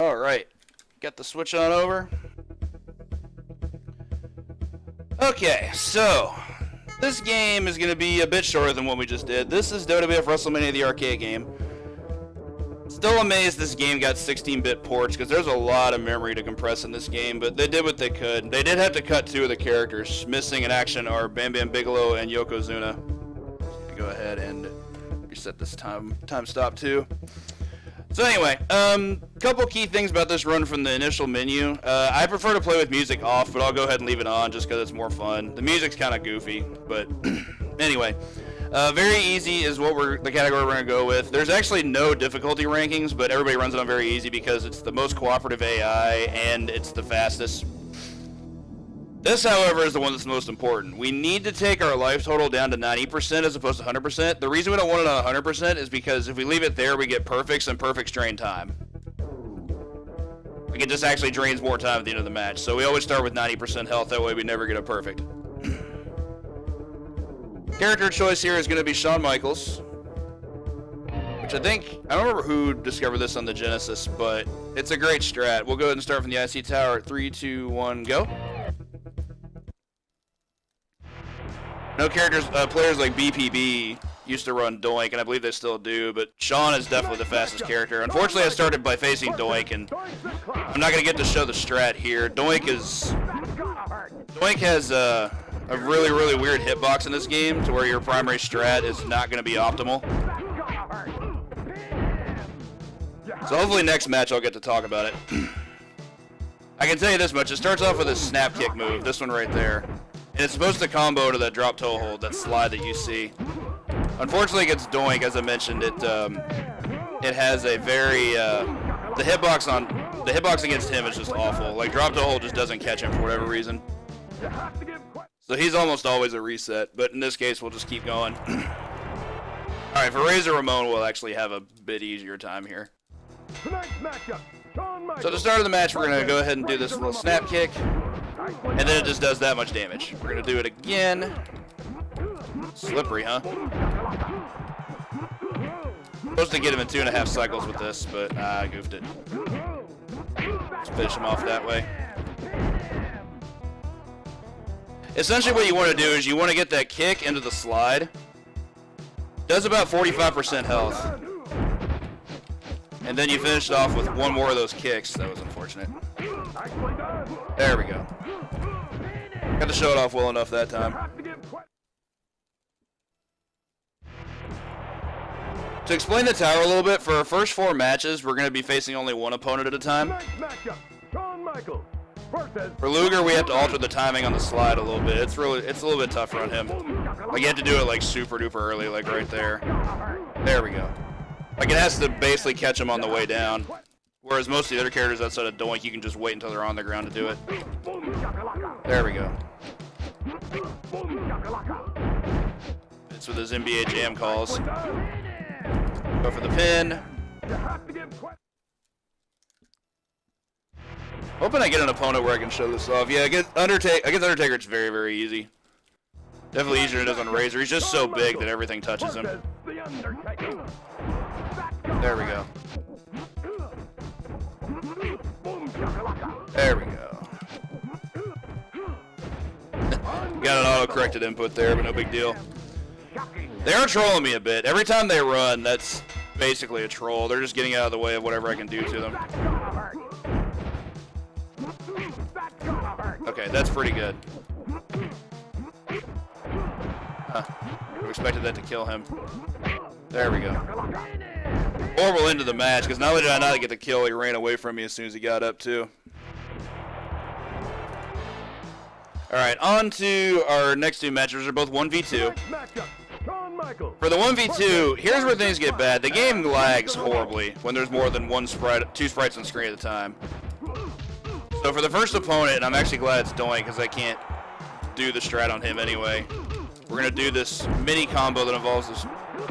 Alright, got the switch on over. Okay, so this game is going to be a bit shorter than what we just did. This is WWF Wrestlemania, the arcade game. Still amazed this game got 16-bit ports, because there's a lot of memory to compress in this game, but they did what they could. They did have to cut 2 of the characters. Missing in action are Bam Bam Bigelow and Yokozuna. Go ahead and reset this time stop too. So anyway, couple key things about this run from the initial menu. I prefer to play with music off, but I'll go ahead and leave it on just because it's more fun. The music's kind of goofy, but anyway. Very easy is the category we're going to go with. There's actually no difficulty rankings, but everybody runs it on very easy because it's the most cooperative AI and it's the fastest. This, however, is the one that's most important. We need to take our life total down to 90% as opposed to 100%. The reason we don't want it on 100% is because if we leave it there, we get perfects, and perfects drain time. Like, it just actually drains more time at the end of the match. So we always start with 90% health, that way we never get a perfect. Character choice here is going to be Shawn Michaels. Which I don't remember who discovered this on the Genesis, but it's a great strat. We'll go ahead and start from the IC tower at 3, 2, 1, go. No players like BPB used to run Doink, and I believe they still do, but Shawn is definitely the fastest character. Unfortunately, I started by facing Doink, and I'm not going to get to show the strat here. Doink has a really, really weird hitbox in this game, to where your primary strat is not going to be optimal. So hopefully next match I'll get to talk about it. I can tell you this much, it starts off with a snap kick move, this one right there. And it's supposed to combo to that drop toe hold, that slide that you see. Unfortunately against Doink, as I mentioned, it has a very the hitbox against him is just awful. Like, drop toe hold just doesn't catch him for whatever reason. So he's almost always a reset, but in this case we'll just keep going. Alright, for Razor Ramon we'll actually have a bit easier time here. So at the start of the match we're gonna go ahead and do this little snap kick. And then it just does that much damage. We're going to do it again. Slippery, huh? Supposed to get him in 2.5 cycles with this, but I goofed it. Let's finish him off that way. Essentially what you want to do is you want to get that kick into the slide. Does about 45% health. And then you finish it off with one more of those kicks. That was unfortunate. There we go. Got to show it off well enough that time. To explain the tower a little bit, for our first 4 matches, we're going to be facing only one opponent at a time. For Luger, we have to alter the timing on the slide a little bit. It's a little bit tougher on him. Like, you have to do it like super duper early, like right there. There we go. Like, it has to basically catch him on the way down. Whereas most of the other characters outside of Doink, you can just wait until they're on the ground to do it. There we go. It's with his NBA Jam calls. Go for the pin. Hoping I get an opponent where I can show this off. Yeah, against Undertaker it's very, very easy. Definitely easier than it is on Razor. He's just so big that everything touches him. There we go. There we go. Got an auto-corrected input there, but no big deal. They are trolling me a bit. Every time they run, that's basically a troll. They're just getting out of the way of whatever I can do to them. Okay, that's pretty good. Huh. I expected that to kill him. There we go. Horrible end of the match, because not only did I not get the kill, he ran away from me as soon as he got up, too. Alright, on to our next 2 matches. They're both 1v2. For the 1v2, here's where things get bad. The game lags horribly when there's more than 2 sprites on screen at a time. So for the first opponent, and I'm actually glad it's Doink, because I can't do the strat on him anyway. We're going to do this mini combo that involves this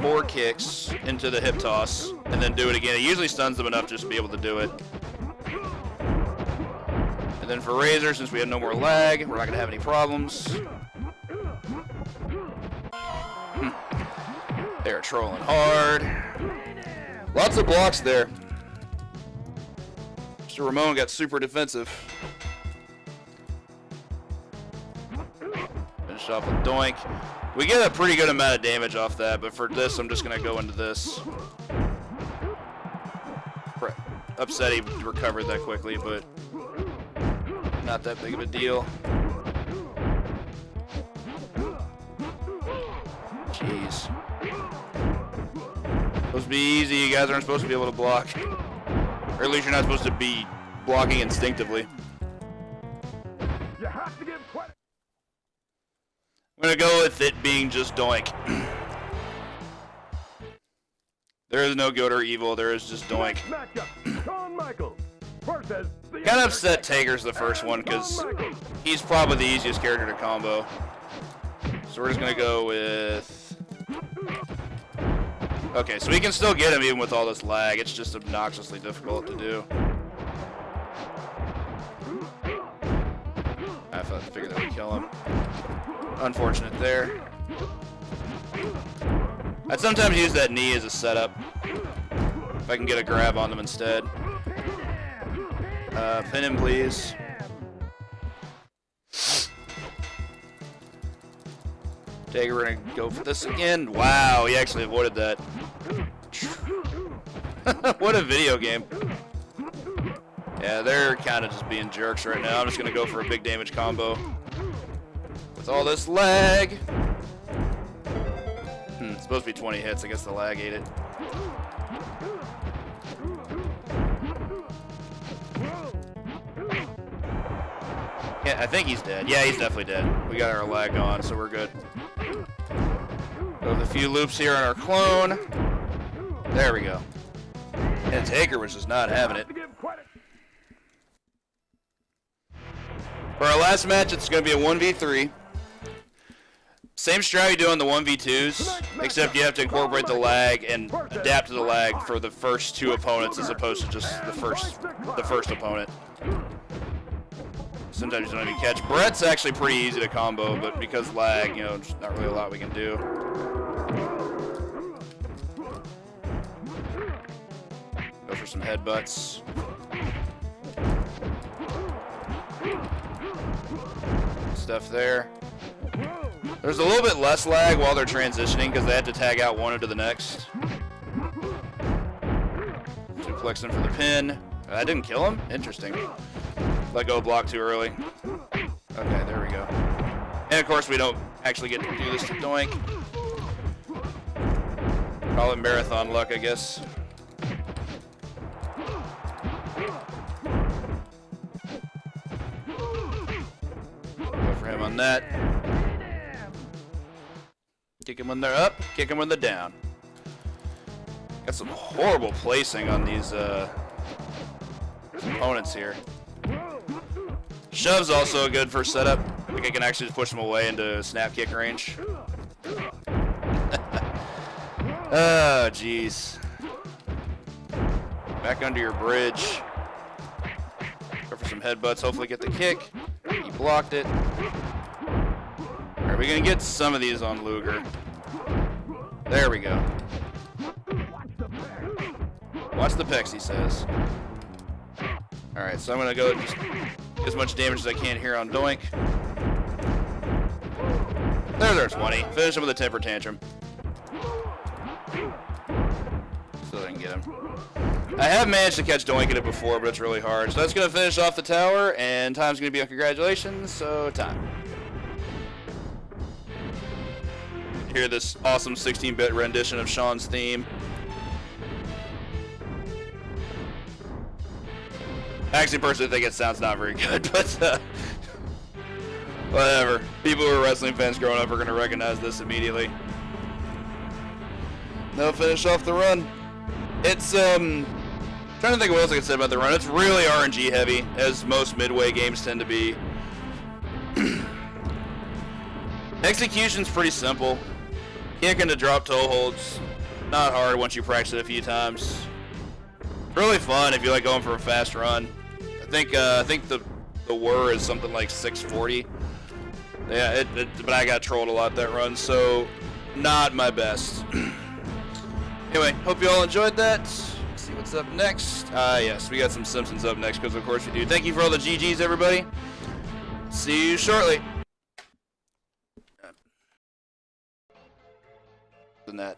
4 kicks into the hip toss, and then do it again. It usually stuns them enough just to be able to do it. And then for Razor, since we have no more lag, we're not going to have any problems. They're trolling hard. Lots of blocks there. So Ramon got super defensive. Finish off with doink. We get a pretty good amount of damage off that, but for this, I'm just going to go into this. Upset he recovered that quickly, but not that big of a deal. Jeez. Supposed to be easy. You guys aren't supposed to be able to block. Or at least you're not supposed to be blocking instinctively. I'm going to go with it being just doink. There is no good or evil. There is just doink. Kind of upset Taker's the first one because he's probably the easiest character to combo. So we're just going to go with... Okay, so we can still get him even with all this lag. It's just obnoxiously difficult to do. I figured that would kill him. Unfortunate there. I'd sometimes use that knee as a setup. If I can get a grab on them instead. Pin him, please. Taker, we're gonna go for this again. Wow, he actually avoided that. What a video game. Yeah, they're kind of just being jerks right now. I'm just gonna go for a big damage combo. With all this lag. It's supposed to be 20 hits. I guess the lag ate it. Yeah, I think he's dead. Yeah, he's definitely dead. We got our lag on, so we're good. Go with a few loops here on our clone. There we go. And Taker was just not having it. For our last match, it's going to be a 1v3. Same strat you do on the 1v2s, except you have to incorporate the lag and adapt to the lag for the first two opponents as opposed to just the first opponent. Sometimes you don't even catch. Brett's actually pretty easy to combo, but because lag, you know, just not really a lot we can do. Go for some headbutts. Stuff there. There's a little bit less lag while they're transitioning because they had to tag out one into the next. Suplex him for the pin. That didn't kill him? Interesting. Let go block too early. Okay, there we go. And of course we don't actually get to do this to doink. Call it marathon luck, I guess. Go for him on that. Kick him when they're up, kick him when they're down. Got some horrible placing on these opponents here. Shove's also a good first setup. Like I can actually just push them away into snap kick range. Oh, jeez. Back under your bridge. Go for some headbutts, hopefully get the kick. He blocked it. Alright, we're going to get some of these on Luger. There we go. Watch the pecs, he says. Alright, so I'm going to go just get as much damage as I can here on doink. There's 20. Finish him with a temper tantrum. Still didn't get him. I have managed to catch doink at it before, but it's really hard. So that's going to finish off the tower, and time's going to be on congratulations, so time. Hear this awesome 16-bit rendition of Sean's theme. I actually personally think it sounds not very good, but whatever. People who are wrestling fans growing up are going to recognize this immediately. They'll finish off the run. It's, trying to think of what else I could say about the run. It's really RNG heavy, as most midway games tend to be. Execution's pretty simple. Kick into drop toe holds. Not hard once you practice it a few times. Really fun if you like going for a fast run. I think the whir is something like 640. Yeah, but I got trolled a lot that run, so not my best. Anyway, hope you all enjoyed that. Let's see what's What's up next? Yes, we got some Simpsons up next, because of course we do. Thank you for all the GGs, everybody. See you shortly. The net.